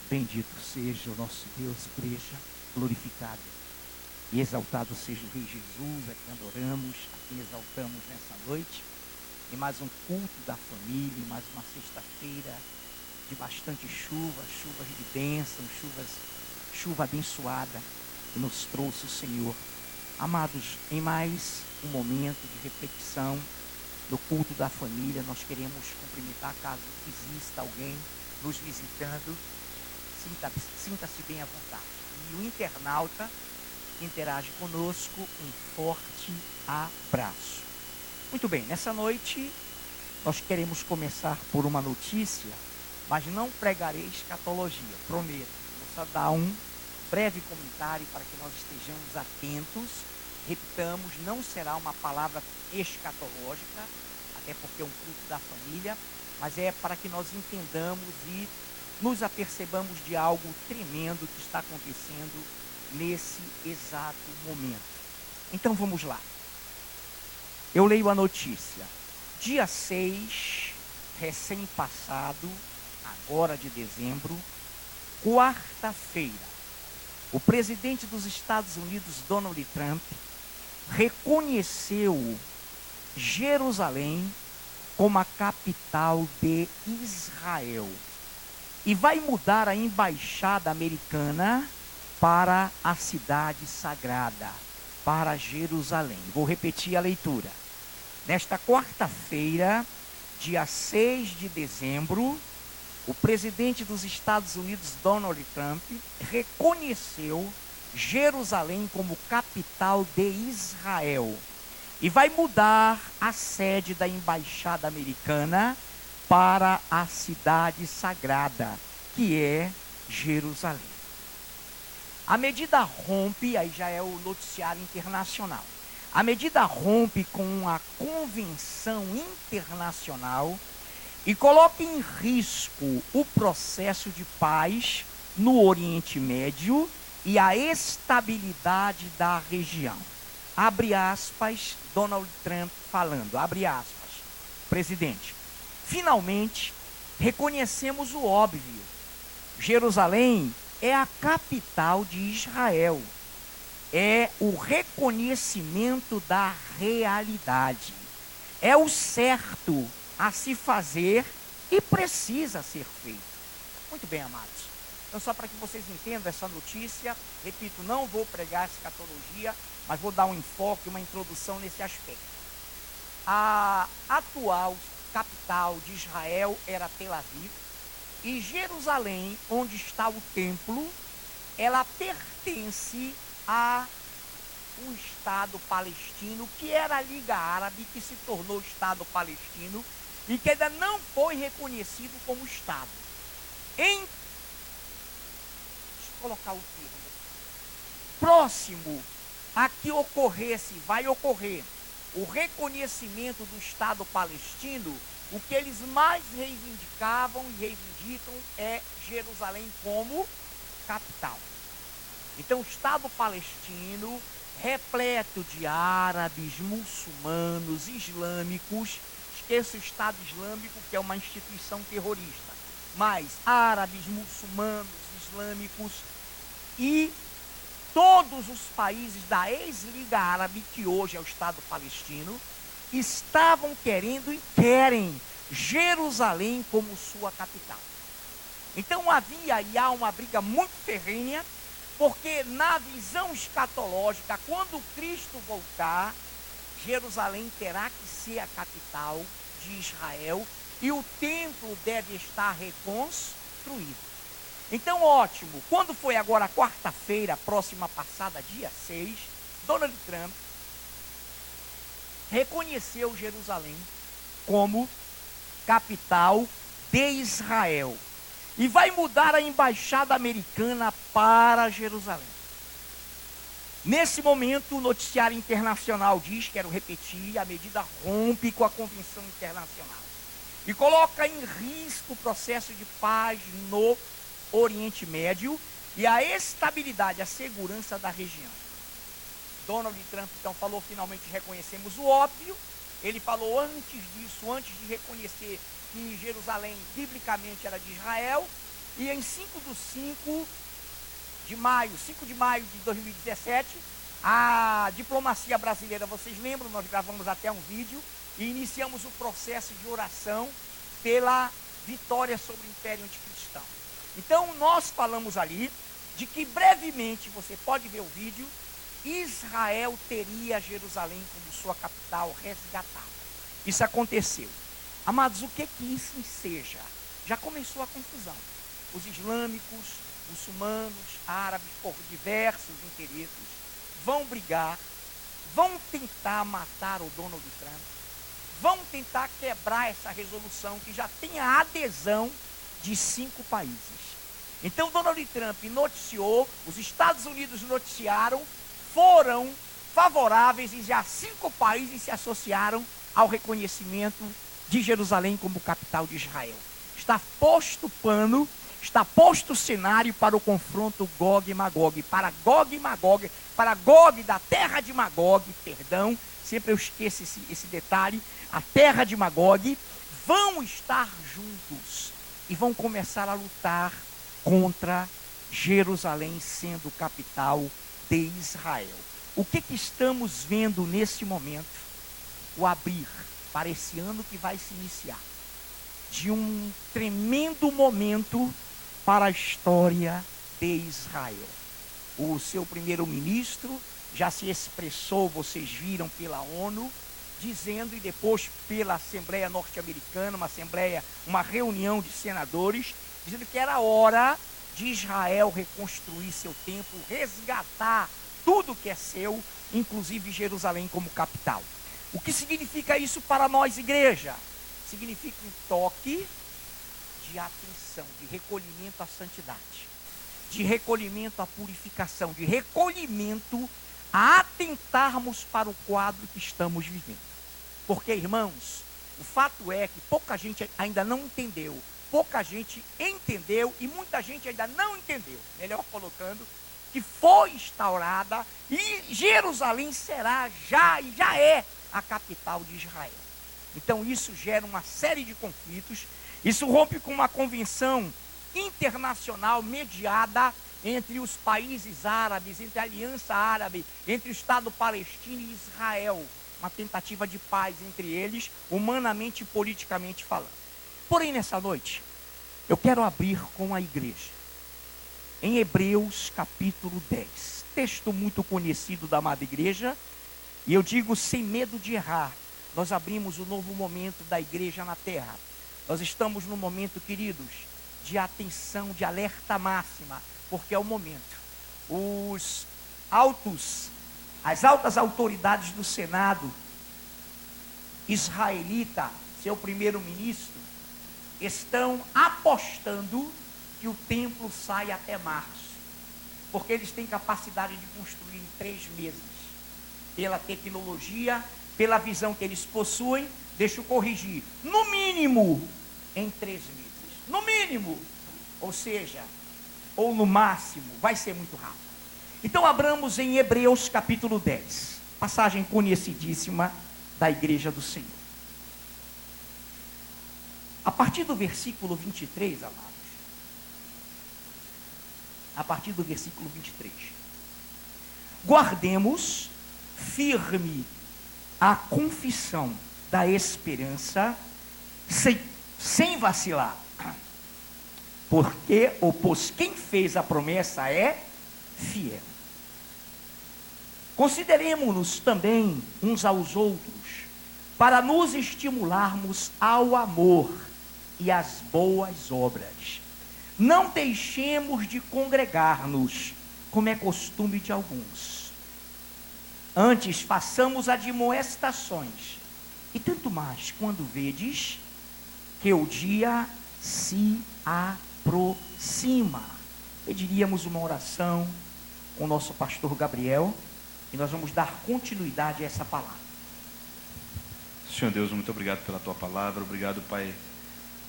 Bendito seja o nosso Deus, igreja, glorificado e exaltado seja o Rei Jesus, a quem adoramos, a quem exaltamos nessa noite. E mais um culto da família, mais uma sexta-feira de bastante chuva, chuvas de bênção, chuva abençoada que nos trouxe o Senhor. Amados, em mais um momento de reflexão no culto da família, nós queremos cumprimentar, caso exista alguém nos visitando, sinta-se bem à vontade. E o internauta que interage conosco, um forte abraço. Muito bem, nessa noite nós queremos começar por uma notícia, mas não pregarei escatologia, prometo. Vou só dar um breve comentário para que nós estejamos atentos. Repitamos, não será uma palavra escatológica, até porque é um culto da família, mas é para que nós entendamos e nos apercebamos de algo tremendo que está acontecendo nesse exato momento. Então vamos lá. Eu leio a notícia. Dia 6, recém-passado, agora de dezembro, quarta-feira, o presidente dos Estados Unidos, Donald Trump, reconheceu Jerusalém como a capital de Israel e vai mudar a embaixada americana para a cidade sagrada, para Jerusalém. Vou repetir a leitura. Nesta quarta-feira, dia 6 de dezembro, o presidente dos Estados Unidos, Donald Trump, reconheceu Jerusalém como capital de Israel e vai mudar a sede da embaixada americana para a cidade sagrada, que é Jerusalém. A medida rompe, aí já é o noticiário internacional, a medida rompe com a Convenção Internacional e coloca em risco o processo de paz no Oriente Médio e a estabilidade da região. Abre aspas, Donald Trump falando, abre aspas, presidente, finalmente reconhecemos o óbvio. Jerusalém é a capital de Israel. É o reconhecimento da realidade. É o certo a se fazer e precisa ser feito. Muito bem, amados. Então, só para que vocês entendam essa notícia, repito, não vou pregar escatologia, mas vou dar um enfoque, uma introdução nesse aspecto. A atual capital de Israel era Tel Aviv, e Jerusalém, onde está o templo, ela pertence a um Estado palestino, que era a Liga Árabe, que se tornou Estado palestino, e que ainda não foi reconhecido como Estado. Deixa eu colocar o termo. Próximo a que vai ocorrer o reconhecimento do Estado palestino, o que eles mais reivindicavam e reivindicam é Jerusalém como capital. Então, o Estado palestino, repleto de árabes, muçulmanos, islâmicos, esqueça o Estado Islâmico, que é uma instituição terrorista, mas árabes, muçulmanos, islâmicos e todos os países da ex-Liga Árabe, que hoje é o Estado palestino, estavam querendo e querem Jerusalém como sua capital. Então havia e há uma briga muito ferrenha, porque na visão escatológica, quando Cristo voltar, Jerusalém terá que ser a capital de Israel e o templo deve estar reconstruído. Então, ótimo, quando foi agora quarta-feira, próxima passada, dia 6, Donald Trump reconheceu Jerusalém como capital de Israel e vai mudar a embaixada americana para Jerusalém. Nesse momento, o noticiário internacional diz, quero repetir, a medida rompe com a Convenção Internacional e coloca em risco o processo de paz no Oriente Médio e a estabilidade, a segurança da região. Donald Trump então falou, finalmente reconhecemos o óbvio. Ele falou antes disso, antes de reconhecer que Jerusalém biblicamente era de Israel, E em 5 de maio de 2017, a diplomacia brasileira, vocês lembram, nós gravamos até um vídeo e iniciamos o processo de oração pela vitória sobre o Império Anticristão. Então nós falamos ali de que brevemente, você pode ver o vídeo, Israel teria Jerusalém como sua capital resgatada. Isso aconteceu. Amados, o que isso enseja? Já começou a confusão. Os islâmicos, muçulmanos, árabes, por diversos interesses, vão brigar, vão tentar matar o Donald Trump, vão tentar quebrar essa resolução que já tem a adesão de 5 países. Então Donald Trump noticiou, os Estados Unidos noticiaram, foram favoráveis e já 5 países se associaram ao reconhecimento de Jerusalém como capital de Israel. Está posto o pano, está posto o cenário para o confronto Gog e Magog, para Gog e Magog, para Gog da terra de Magog, perdão, sempre eu esqueço esse detalhe, a terra de Magog, vão estar juntos e vão começar a lutar contra Jerusalém sendo capital de Israel. O que estamos vendo nesse momento? O abrir para esse ano que vai se iniciar de um tremendo momento para a história de Israel. O seu primeiro-ministro já se expressou, vocês viram, pela ONU, dizendo, e depois pela Assembleia Norte-Americana, uma reunião de senadores, dizendo que era hora de Israel reconstruir seu templo, resgatar tudo que é seu, inclusive Jerusalém como capital. O que significa isso para nós, igreja? Significa um toque de atenção, de recolhimento à santidade, de recolhimento à purificação, de recolhimento a atentarmos para o quadro que estamos vivendo. Porque, irmãos, o fato é que pouca gente ainda não entendeu, pouca gente entendeu e muita gente ainda não entendeu, melhor colocando, que foi instaurada e Jerusalém será já é a capital de Israel. Então isso gera uma série de conflitos, isso rompe com uma convenção internacional mediada entre os países árabes, entre a Aliança Árabe, entre o Estado palestino e Israel, uma tentativa de paz entre eles, humanamente e politicamente falando. Porém, nessa noite, eu quero abrir com a igreja, em Hebreus capítulo 10, texto muito conhecido da amada igreja, e eu digo sem medo de errar, nós abrimos um novo momento da igreja na terra. Nós estamos num momento, queridos, de atenção, de alerta máxima, porque é o momento. As altas autoridades do Senado israelita, seu primeiro-ministro, estão apostando que o templo sai até março, porque eles têm capacidade de construir em 3 meses, pela tecnologia, pela visão que eles possuem. Deixa eu corrigir, no mínimo em 3 meses, no mínimo, ou seja, ou no máximo, vai ser muito rápido. Então abramos em Hebreus capítulo 10, passagem conhecidíssima da igreja do Senhor. A partir do versículo 23, amados, a partir do versículo 23, guardemos firme a confissão da esperança, sem vacilar, pois quem fez a promessa é fiel. Consideremos-nos também uns aos outros, para nos estimularmos ao amor e às boas obras. Não deixemos de congregar-nos, como é costume de alguns. Antes façamos admoestações, e tanto mais quando vedes que o dia se aproxima. Pediríamos uma oração com o nosso pastor Gabriel, e nós vamos dar continuidade a essa palavra. Senhor Deus, muito obrigado pela tua palavra, obrigado, Pai,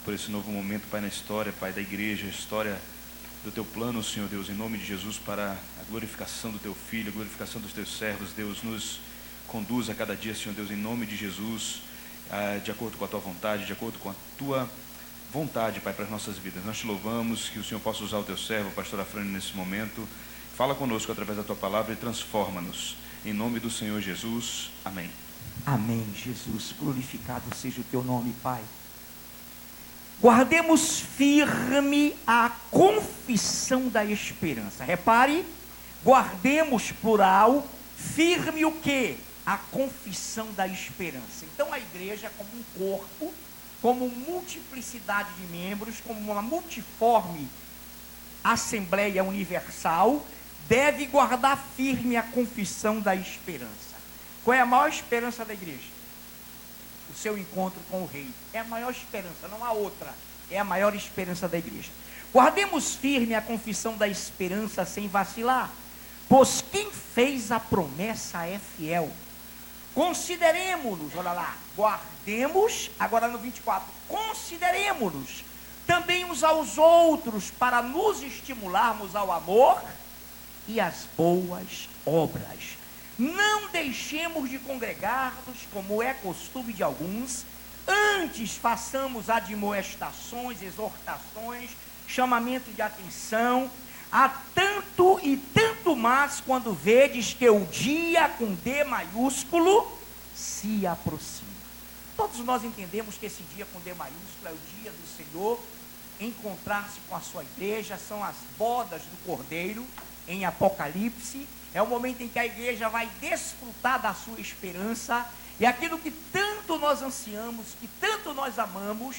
por esse novo momento, Pai, na história, Pai, da igreja, a história do teu plano, Senhor Deus, em nome de Jesus, para a glorificação do teu Filho, a glorificação dos teus servos. Deus, nos conduz a cada dia, Senhor Deus, em nome de Jesus, de acordo com a tua vontade, de acordo com a tua vontade, Pai, para as nossas vidas. Nós te louvamos, que o Senhor possa usar o teu servo, o pastor Afrânio, nesse momento. Fala conosco através da tua palavra e transforma-nos. Em nome do Senhor Jesus. Amém. Amém, Jesus. Glorificado seja o teu nome, Pai. Guardemos firme a confissão da esperança. Repare, guardemos, plural, firme o quê? A confissão da esperança. Então a igreja, como um corpo, como multiplicidade de membros, como uma multiforme Assembleia Universal, deve guardar firme a confissão da esperança. Qual é a maior esperança da igreja? O seu encontro com o Rei. É a maior esperança, não há outra. É a maior esperança da igreja. Guardemos firme a confissão da esperança sem vacilar, pois quem fez a promessa é fiel. Consideremos-nos, olha lá, guardemos, agora no 24, consideremos-nos também uns aos outros para nos estimularmos ao amor e às boas obras. Não deixemos de congregar-nos, como é costume de alguns, antes façamos admoestações, exortações, chamamento de atenção, há tanto e tanto mais quando vedes que o dia com D maiúsculo se aproxima. Todos nós entendemos que esse dia com D maiúsculo é o dia do Senhor encontrar-se com a sua igreja, são as bodas do Cordeiro em Apocalipse, é o momento em que a igreja vai desfrutar da sua esperança, e aquilo que tanto nós ansiamos, que tanto nós amamos,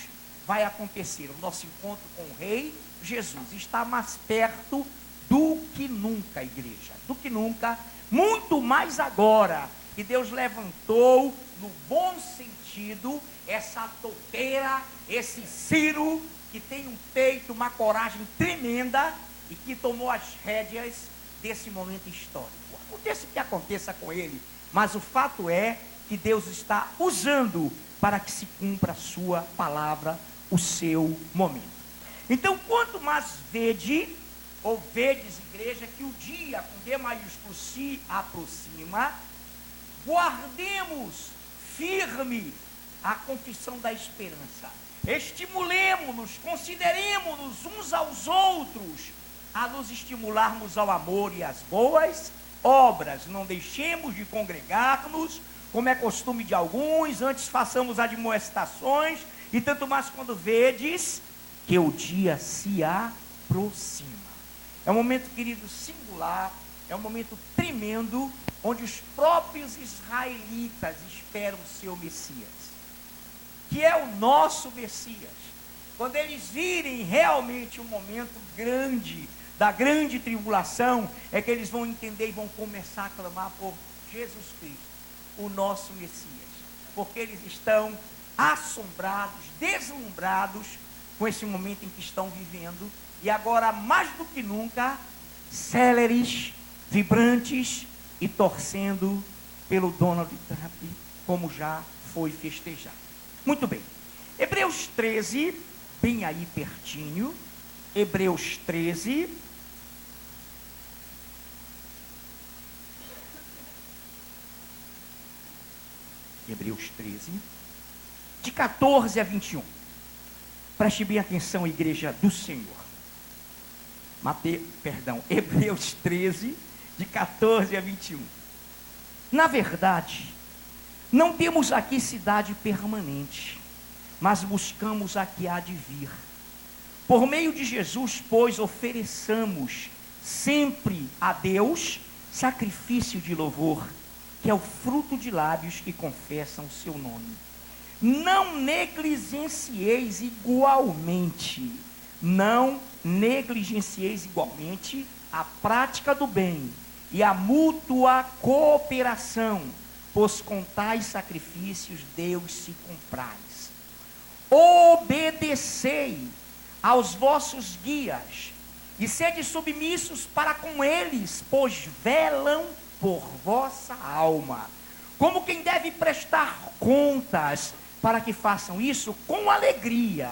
vai acontecer. O nosso encontro com o Rei Jesus está mais perto do que nunca, igreja, do que nunca, muito mais agora que Deus levantou, no bom sentido, essa topeira, esse Ciro, que tem um peito, uma coragem tremenda, e que tomou as rédeas desse momento histórico. Aconteça o que aconteça com ele, mas o fato é que Deus está usando para que se cumpra a sua palavra, o seu momento. Então, quanto mais vedes, igreja, que o dia com D maiúsculo se aproxima, guardemos firme a confissão da esperança. Estimulemos-nos, consideremos-nos uns aos outros, a nos estimularmos ao amor e às boas obras. Não deixemos de congregar-nos, como é costume de alguns, antes façamos admoestações, e tanto mais quando vedes que o dia se aproxima. É um momento, querido, singular, é um momento tremendo, onde os próprios israelitas esperam o seu Messias, que é o nosso Messias. Quando eles virem realmente um momento grande, da grande tribulação, é que eles vão entender e vão começar a clamar por Jesus Cristo, o nosso Messias, porque eles estão assombrados, deslumbrados com esse momento em que estão vivendo, e agora mais do que nunca, céleres, vibrantes e torcendo pelo Donald Trump, como já foi festejado. Muito bem, Hebreus 13, bem aí pertinho, Hebreus 13, de 14 a 21. Preste bem atenção, igreja do Senhor. Hebreus 13, de 14 a 21. Na verdade, não temos aqui cidade permanente, mas buscamos a que há de vir. Por meio de Jesus, pois, ofereçamos sempre a Deus sacrifício de louvor, que é o fruto de lábios que confessam o seu nome. Não negligencieis igualmente a prática do bem e a mútua cooperação, pois com tais sacrifícios Deus se compraz. Obedecei aos vossos guias e sede submissos para com eles, pois velam por vossa alma, como quem deve prestar contas, para que façam isso com alegria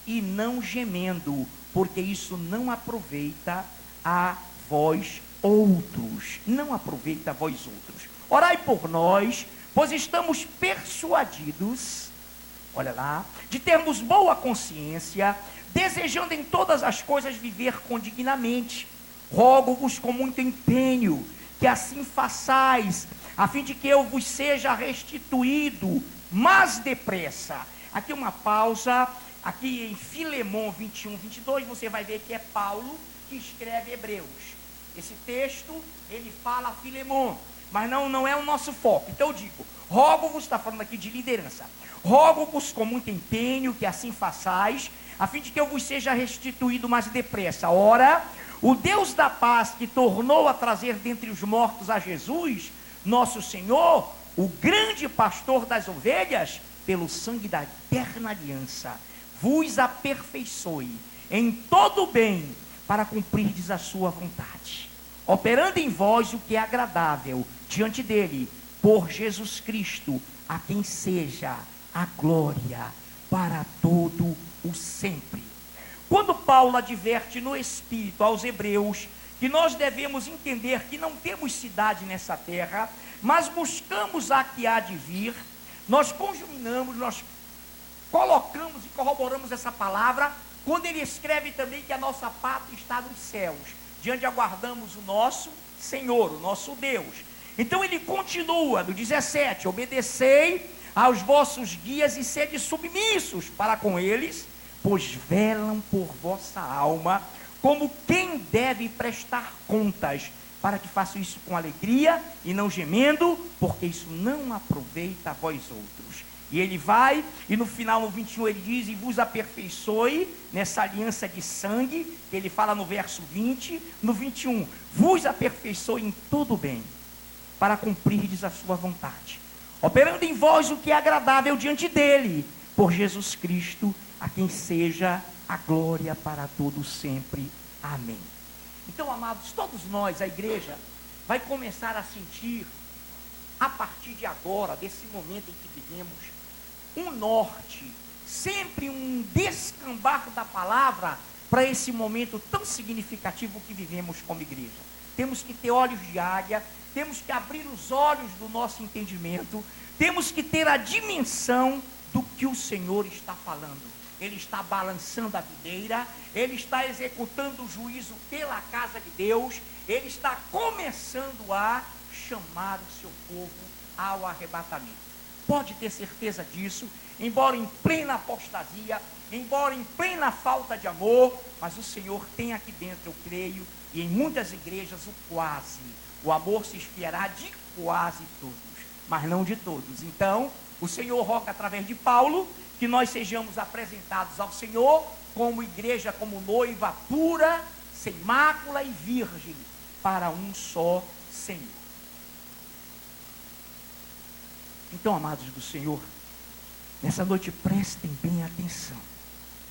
e não gemendo, porque isso não aproveita a vós outros. Não aproveita a vós outros. Orai por nós, pois estamos persuadidos olha lá, de termos boa consciência, desejando em todas as coisas viver condignamente. Rogo-vos com muito empenho, que assim façais, a fim de que eu vos seja restituído, mas depressa. Aqui uma pausa, aqui em Filemon 21, 22, você vai ver que é Paulo que escreve Hebreus. Esse texto, ele fala a Filemon, mas não é o nosso foco. Então eu digo, rogo-vos, está falando aqui de liderança, rogo-vos com muito empenho, que assim façais, a fim de que eu vos seja restituído mais depressa. Ora, o Deus da paz, que tornou a trazer dentre os mortos a Jesus, nosso Senhor, o grande pastor das ovelhas, pelo sangue da eterna aliança, vos aperfeiçoe em todo o bem, para cumprirdes a sua vontade, operando em vós o que é agradável diante dele, por Jesus Cristo, a quem seja a glória para todo o sempre. Quando Paulo adverte no Espírito aos hebreus que nós devemos entender que não temos cidade nessa terra, mas buscamos a que há de vir, nós conjuminamos, nós colocamos e corroboramos essa palavra quando ele escreve também que a nossa pátria está nos céus, de onde aguardamos o nosso Senhor, o nosso Deus. Então ele continua no 17: obedecei aos vossos guias e sede submissos para com eles, pois velam por vossa alma, como quem deve prestar contas, para que façam isso com alegria e não gemendo, porque isso não aproveita a vós outros. E ele vai, e no final, no 21, ele diz: e vos aperfeiçoe nessa aliança de sangue, que ele fala no verso 20, no 21, vos aperfeiçoe em todo o bem, para cumprirdes a sua vontade, operando em vós o que é agradável diante dele, por Jesus Cristo, a quem seja a glória para todo sempre. Amém. Então, amados, todos nós, a igreja, vai começar a sentir, a partir de agora, desse momento em que vivemos, um norte, sempre um descambar da palavra para esse momento tão significativo que vivemos como igreja. Temos que ter olhos de águia, temos que abrir os olhos do nosso entendimento, temos que ter a dimensão do que o Senhor está falando. Ele está balançando a videira, ele está executando o juízo pela casa de Deus, ele está começando a chamar o seu povo ao arrebatamento. Pode ter certeza disso, embora em plena apostasia, embora em plena falta de amor, mas o Senhor tem aqui dentro, eu creio, e em muitas igrejas o quase. O amor se esfriará de quase todos, mas não de todos. Então, o Senhor roga através de Paulo que nós sejamos apresentados ao Senhor como igreja, como noiva pura, sem mácula e virgem, para um só Senhor. Então, amados do Senhor, nessa noite prestem bem atenção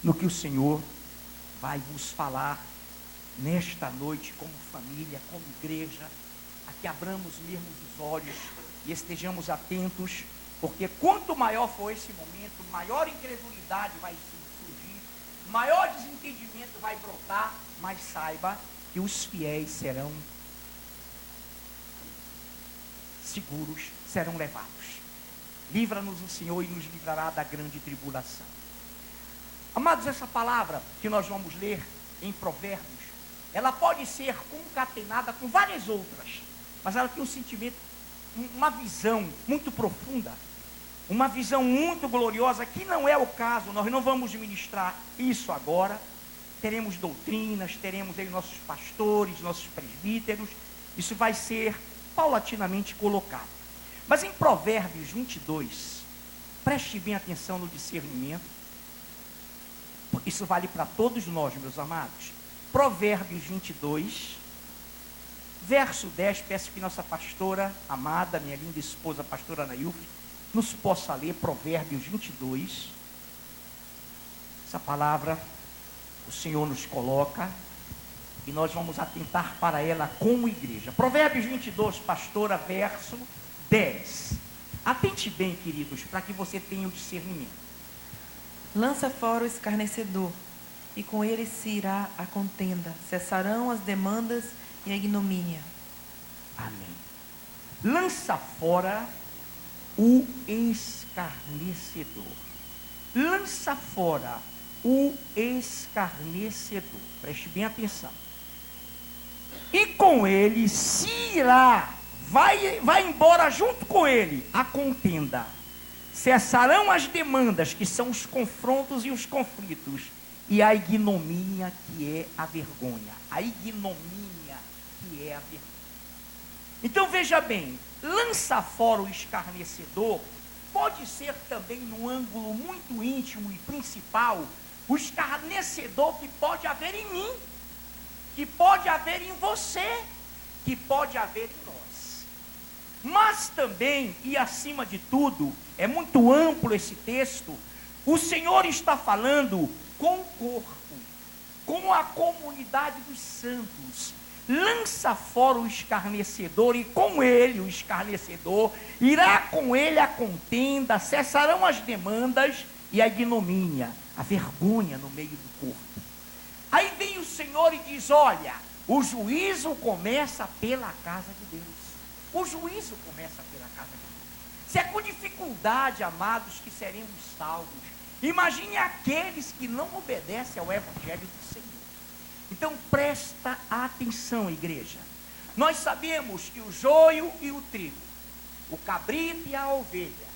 no que o Senhor vai vos falar nesta noite, como família, como igreja, a que abramos mesmo os olhos e estejamos atentos, porque quanto maior for esse momento, maior incredulidade vai surgir, maior desentendimento vai brotar, mas saiba que os fiéis serão seguros, serão levados. Livra-nos o Senhor e nos livrará da grande tribulação. Amados, essa palavra que nós vamos ler em Provérbios, ela pode ser concatenada com várias outras, mas ela tem um sentimento, uma visão muito profunda, uma visão muito gloriosa, que não é o caso, nós não vamos ministrar isso agora. Teremos doutrinas, teremos aí nossos pastores, nossos presbíteros, isso vai ser paulatinamente colocado. Mas em Provérbios 22, preste bem atenção no discernimento, porque isso vale para todos nós, meus amados. Provérbios 22, verso 10, peço que nossa pastora amada, minha linda esposa, pastora Anailf, nos possa ler Provérbios 22, essa palavra o Senhor nos coloca, e nós vamos atentar para ela como igreja. Provérbios 22, pastora, verso 10. Atente bem, queridos, para que você tenha o discernimento. Lança fora o escarnecedor, e com ele se irá a contenda, cessarão as demandas e a ignomínia. Amém. Lança fora o escarnecedor. lança fora o escarnecedor. Preste bem atenção. E com ele se irá, vai embora junto com ele a contenda. Cessarão as demandas, que são os confrontos e os conflitos, e a ignomínia, que é a vergonha. A ignomínia, que é a vergonha. Então veja bem, lança fora o escarnecedor, pode ser também no ângulo muito íntimo e principal, o escarnecedor que pode haver em mim, que pode haver em você, que pode haver em nós. Mas também, e acima de tudo, é muito amplo esse texto, o Senhor está falando com o corpo, com a comunidade dos santos. Lança fora o escarnecedor, e com ele, o escarnecedor, irá com ele a contenda, cessarão as demandas e a ignomínia, a vergonha no meio do corpo. Aí vem o Senhor e diz: olha, o juízo começa pela casa de Deus. O juízo começa pela casa de Deus. Se é com dificuldade, amados, que seremos salvos, imagine aqueles que não obedecem ao Evangelho do Senhor. Então presta atenção, igreja. Nós sabemos que o joio e o trigo, o cabrito e a ovelha,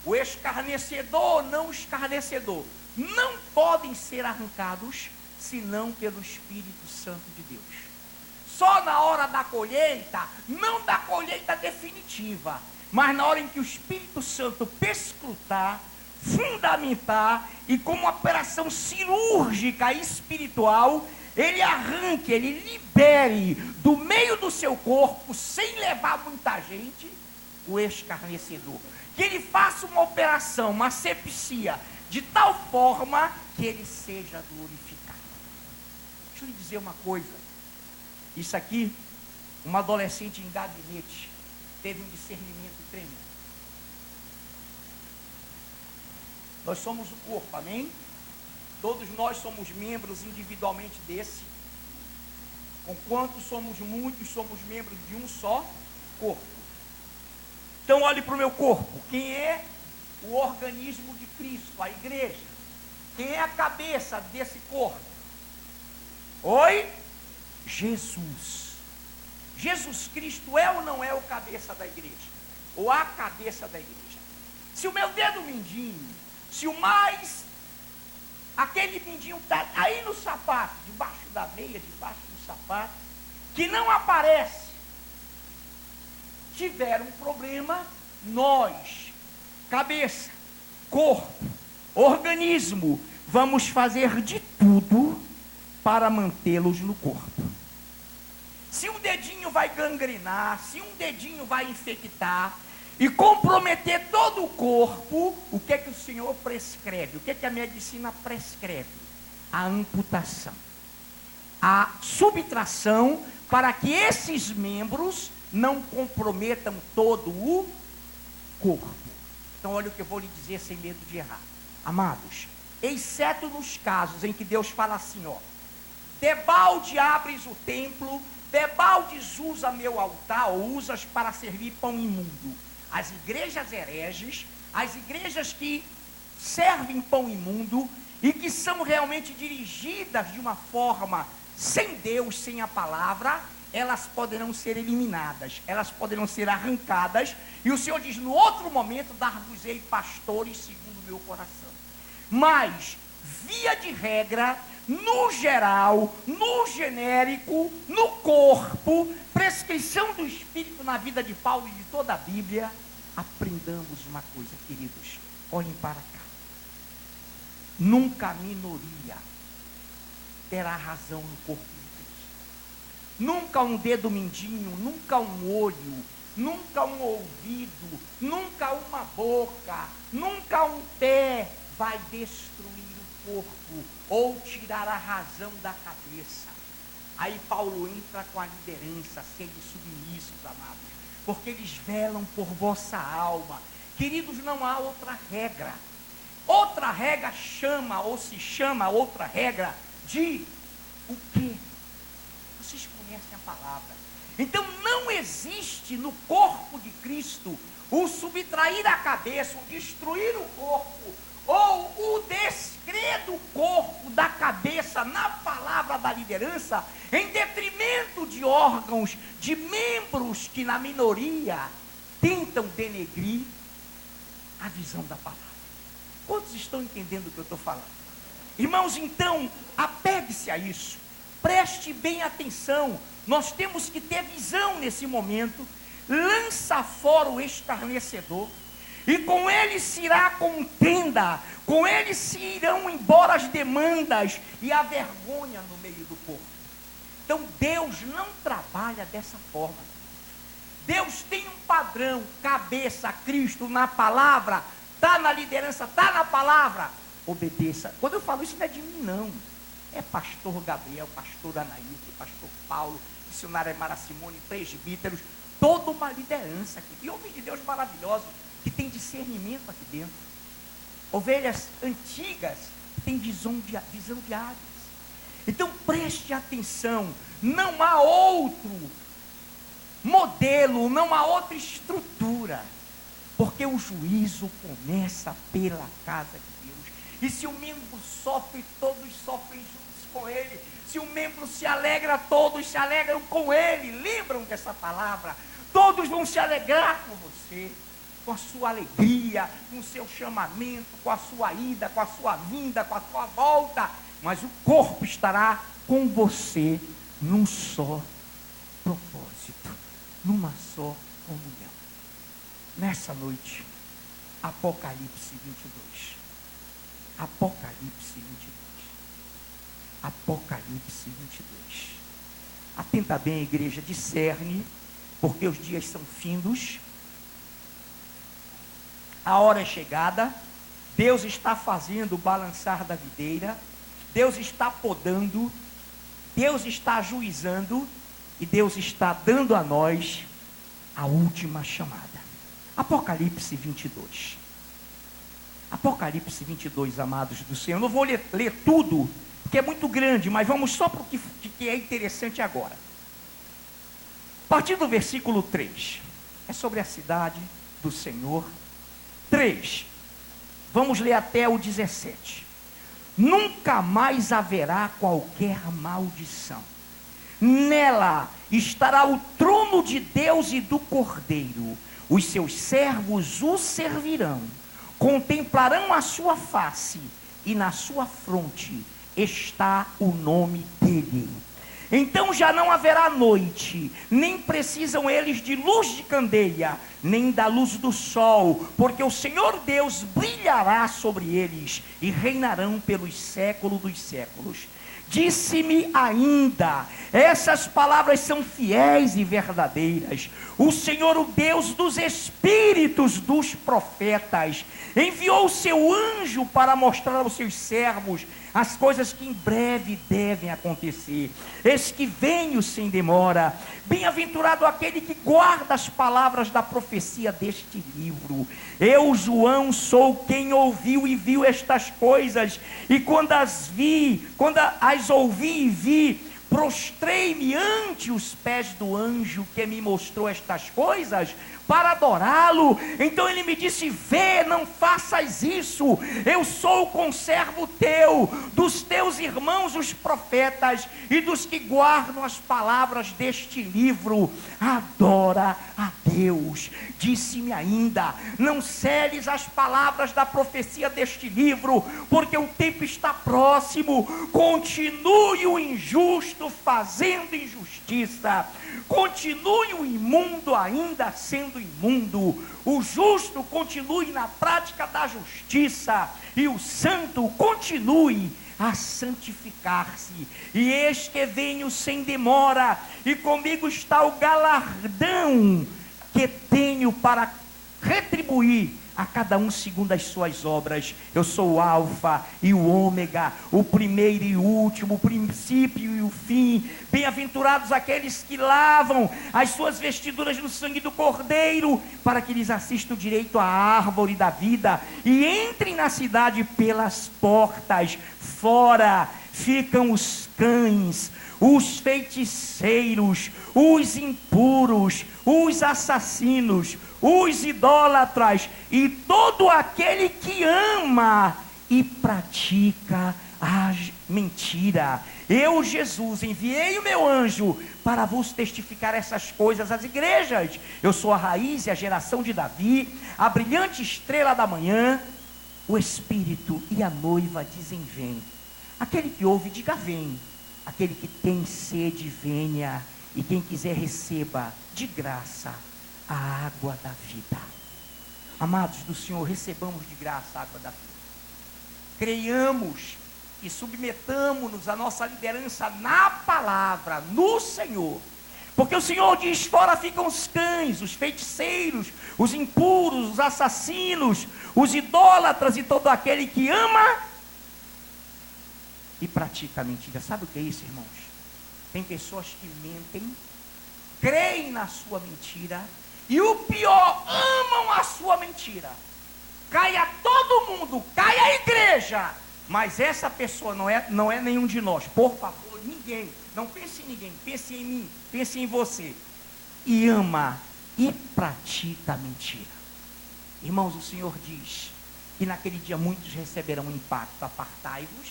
o escarnecedor ou não escarnecedor, não podem ser arrancados senão pelo Espírito Santo de Deus. Só na hora da colheita, não da colheita definitiva, mas na hora em que o Espírito Santo perscrutar, fundamentar, e com uma operação cirúrgica espiritual, ele arranque, ele libere do meio do seu corpo, sem levar muita gente, o escarnecedor. Que ele faça uma operação, uma asepsia, de tal forma que ele seja glorificado. Deixa eu lhe dizer uma coisa. Isso aqui, uma adolescente em gabinete teve um discernimento tremendo. Nós somos o corpo, amém? Todos nós somos membros individualmente desse. Conquanto somos muitos, somos membros de um só corpo. Então olhe para o meu corpo. Quem é o organismo de Cristo? A igreja. Quem é a cabeça desse corpo? Oi? Jesus. Jesus Cristo é ou não é o cabeça da igreja? Ou a cabeça da igreja? Se o meu dedo mindinho, se o mais, aquele mindinho está aí no sapato, debaixo da meia, debaixo do sapato, que não aparece, tiver um problema, nós, cabeça, corpo, organismo, vamos fazer de tudo para mantê-los no corpo. Se um dedinho vai gangrenar, se um dedinho vai infectar e comprometer todo o corpo, o que é que o Senhor prescreve? O que é que a medicina prescreve? A amputação, a subtração, para que esses membros não comprometam todo o corpo. Então olha o que eu vou lhe dizer sem medo de errar. Amados, exceto nos casos em que Deus fala assim, ó: debalde abres o templo, debaldes usa meu altar, ou usas para servir pão imundo. As igrejas hereges, as igrejas que servem pão imundo e que são realmente dirigidas de uma forma sem Deus, sem a palavra, elas poderão ser eliminadas, elas poderão ser arrancadas, e o Senhor diz: no outro momento dar-vos-ei pastores segundo o meu coração. Mas, via de regra, no geral, no genérico, no corpo, prescrição do Espírito na vida de Paulo e de toda a Bíblia, aprendamos uma coisa, queridos, olhem para cá. Nunca a minoria terá razão no corpo de Cristo. Nunca um dedo mindinho, nunca um olho, nunca um ouvido, nunca uma boca, nunca um pé vai destruir o corpo ou tirar a razão da cabeça. Aí Paulo entra com a liderança: sede submissos, amados, porque eles velam por vossa alma. Queridos, não há outra regra. Outra regra chama, ou se chama outra regra de o quê? Vocês conhecem a palavra. Então não existe no corpo de Cristo o subtrair a cabeça, o destruir o corpo, ou o descredo corpo da cabeça na palavra da liderança, em detrimento de órgãos, de membros que na minoria tentam denegrir a visão da palavra. Quantos estão entendendo o que eu estou falando? Irmãos, então, apegue-se a isso, preste bem atenção, nós temos que ter visão nesse momento. Lança fora o escarnecedor, e com ele se irá a contenda, com ele se irão embora as demandas e a vergonha no meio do povo. Então Deus não trabalha dessa forma. Deus tem um padrão, cabeça, Cristo na palavra, está na liderança, está na palavra, obedeça. Quando eu falo isso não é de mim não, é pastor Gabriel, pastor Anaíde, pastor Paulo, missionária Mara Simone, presbíteros, toda uma liderança aqui, e homens de Deus maravilhosos, que tem discernimento aqui dentro, ovelhas antigas, que tem visão de águias. Então preste atenção, não há outro modelo, não há outra estrutura, porque o juízo começa pela casa de Deus, e se o membro sofre, todos sofrem juntos com ele, se o membro se alegra, todos se alegram com ele. Lembram dessa palavra? Todos vão se alegrar com você, com a sua alegria, com o seu chamamento, com a sua ida, com a sua vinda, com a sua volta, mas o corpo estará com você num só propósito, numa só comunhão. Nessa noite, Apocalipse 22. Apocalipse 22. Apocalipse 22. Atenta bem, igreja, discerne, porque os dias são findos, a hora é chegada, Deus está fazendo o balançar da videira, Deus está podando, Deus está ajuizando, e Deus está dando a nós a última chamada. Apocalipse 22. Apocalipse 22, amados do Senhor. Eu não vou ler tudo, porque é muito grande, mas vamos só para o que é interessante agora. A partir do versículo 3, é sobre a cidade do Senhor. 3, vamos ler até o 17. Nunca mais haverá qualquer maldição. Nela estará o trono de Deus e do Cordeiro. Os seus servos o servirão, contemplarão a sua face, e na sua fronte está o nome dele. Então já não haverá noite, nem precisam eles de luz de candeia, nem da luz do sol, porque o Senhor Deus brilhará sobre eles, e reinarão pelos séculos dos séculos. Disse-me ainda, essas palavras são fiéis e verdadeiras. O Senhor, o Deus dos espíritos dos profetas, enviou o seu anjo para mostrar aos seus servos as coisas que em breve devem acontecer. Eis que venho sem demora. Bem-aventurado aquele que guarda as palavras da profecia deste livro. Eu, João, sou quem ouviu e viu estas coisas, e quando as ouvi e vi, prostrei-me ante os pés do anjo que me mostrou estas coisas, para adorá-lo. Então ele me disse: vê, não faças isso, eu sou o conservo teu, dos teus irmãos os profetas, e dos que guardam as palavras deste livro. Adora a Deus. Disse-me ainda: não seles as palavras da profecia deste livro, porque o tempo está próximo. Continue o injusto fazendo injustiça, continue o imundo ainda sendo imundo, o justo continue na prática da justiça, e o santo continue a santificar-se. E eis que venho sem demora, e comigo está o galardão que tenho para retribuir a cada um segundo as suas obras. Eu sou o alfa e o ômega, o primeiro e o último, o princípio e o fim. Bem-aventurados aqueles que lavam as suas vestiduras no sangue do Cordeiro, para que lhes assista o direito à árvore da vida, e entrem na cidade pelas portas. Fora ficam os cães, os feiticeiros, os impuros, os assassinos, os idólatras e todo aquele que ama e pratica a mentira. Eu, Jesus, enviei o meu anjo para vos testificar essas coisas às igrejas. Eu sou a raiz e a geração de Davi, a brilhante estrela da manhã. O Espírito e a noiva dizem: vem. Aquele que ouve, diga: vem. Aquele que tem sede, venha. E quem quiser, receba de graça a água da vida. Amados do Senhor, recebamos de graça a água da vida. Creiamos e submetamos-nos à nossa liderança na palavra, no Senhor. Porque o Senhor diz: fora ficam os cães, os feiticeiros, os impuros, os assassinos, os idólatras e todo aquele que ama e pratica a mentira. Sabe o que é isso, irmãos? Tem pessoas que mentem, creem na sua mentira e o pior, amam a sua mentira. Caia todo mundo, caia a igreja, mas essa pessoa não é nenhum de nós. Por favor, ninguém, não pense em ninguém, pense em mim, pense em você. E ama e pratica a mentira. Irmãos, o Senhor diz que naquele dia muitos receberão um impacto. Apartai-vos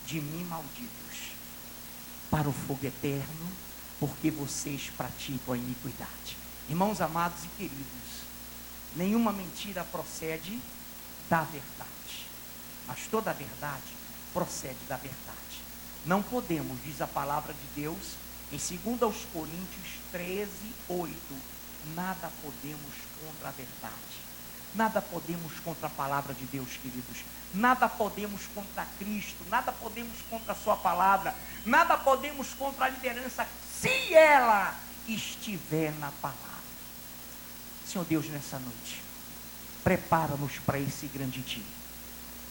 de mim, malditos, para o fogo eterno, porque vocês praticam a iniquidade. Irmãos amados e queridos, nenhuma mentira procede da verdade, mas toda a verdade procede da verdade. Não podemos, diz a palavra de Deus em 2 Coríntios 13:8, nada podemos contra a verdade, nada podemos contra a palavra de Deus, queridos, nada podemos contra Cristo, nada podemos contra a sua palavra, nada podemos contra a liderança, se ela estiver na palavra. Senhor Deus, nessa noite, prepara-nos para esse grande dia.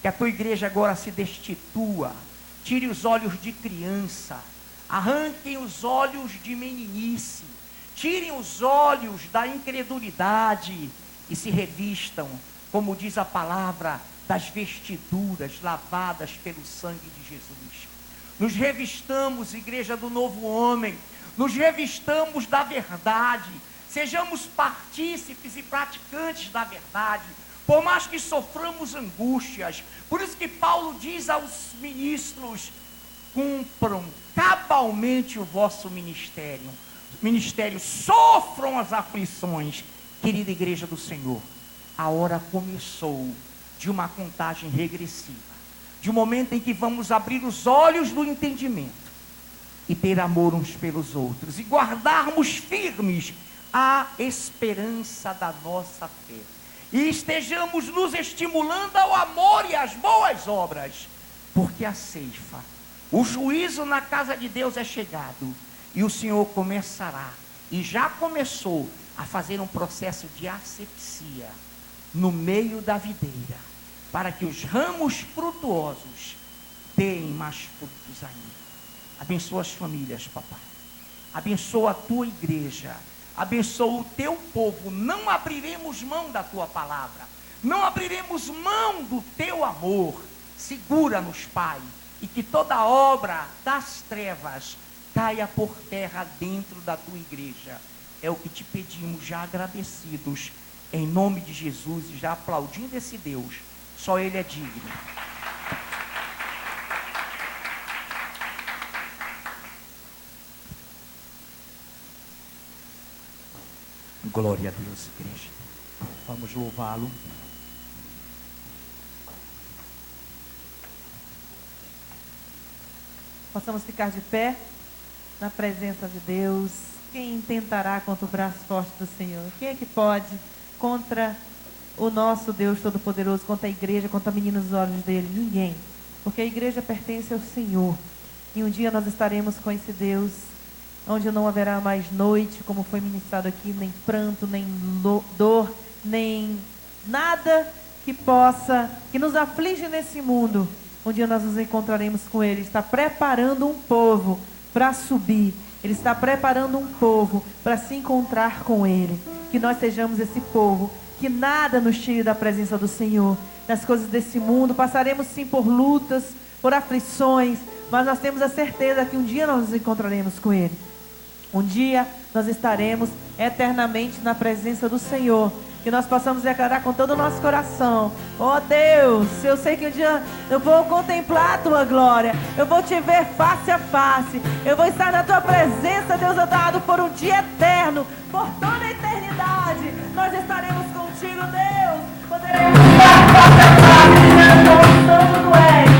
Que a tua igreja agora se destitua, tire os olhos de criança, arranquem os olhos de meninice, tirem os olhos da incredulidade e se revistam, como diz a palavra, das vestiduras lavadas pelo sangue de Jesus. Nos revistamos, igreja do novo homem, nos revistamos da verdade, sejamos partícipes e praticantes da verdade, por mais que soframos angústias. Por isso que Paulo diz aos ministros: cumpram cabalmente o vosso ministério, sofram as aflições. Querida igreja do Senhor, a hora começou de uma contagem regressiva, de um momento em que vamos abrir os olhos do entendimento e ter amor uns pelos outros e guardarmos firmes a esperança da nossa fé, e estejamos nos estimulando ao amor e às boas obras, porque a ceifa, o juízo na casa de Deus é chegado, e o Senhor começará, e já começou, a fazer um processo de asepsia no meio da videira, para que os ramos frutuosos deem mais frutos ainda. Abençoa as famílias, papai, abençoa a tua igreja, abençoa o teu povo. Não abriremos mão da tua palavra, não abriremos mão do teu amor. Segura-nos, Pai, e que toda obra das trevas caia por terra dentro da tua igreja. É o que te pedimos, já agradecidos, em nome de Jesus, e já aplaudindo esse Deus. Só Ele é digno. Glória a Deus, igreja. Vamos louvá-lo. Possamos ficar de pé na presença de Deus. Quem tentará contra o braço forte do Senhor? Quem é que pode contra o nosso Deus Todo-Poderoso, contra a igreja, contra a menina dos olhos dele? Ninguém. Porque a igreja pertence ao Senhor. E um dia nós estaremos com esse Deus, onde não haverá mais noite, como foi ministrado aqui, nem pranto, nem dor, nem nada que nos aflige nesse mundo. Um dia nós nos encontraremos com Ele. Ele está preparando um povo para subir. Ele está preparando um povo para se encontrar com Ele. Que nós sejamos esse povo, que nada nos tire da presença do Senhor. Nas coisas desse mundo, passaremos sim por lutas, por aflições, mas nós temos a certeza que um dia nós nos encontraremos com Ele. Um dia nós estaremos eternamente na presença do Senhor. Que nós possamos declarar com todo o nosso coração: ó Deus, eu sei que um dia eu vou contemplar a Tua glória, eu vou Te ver face a face, eu vou estar na Tua presença, Deus amado, por um dia eterno, por toda a eternidade. Nós estaremos contigo, Deus, poderemos estar face a face, dizendo: como santo Tu és.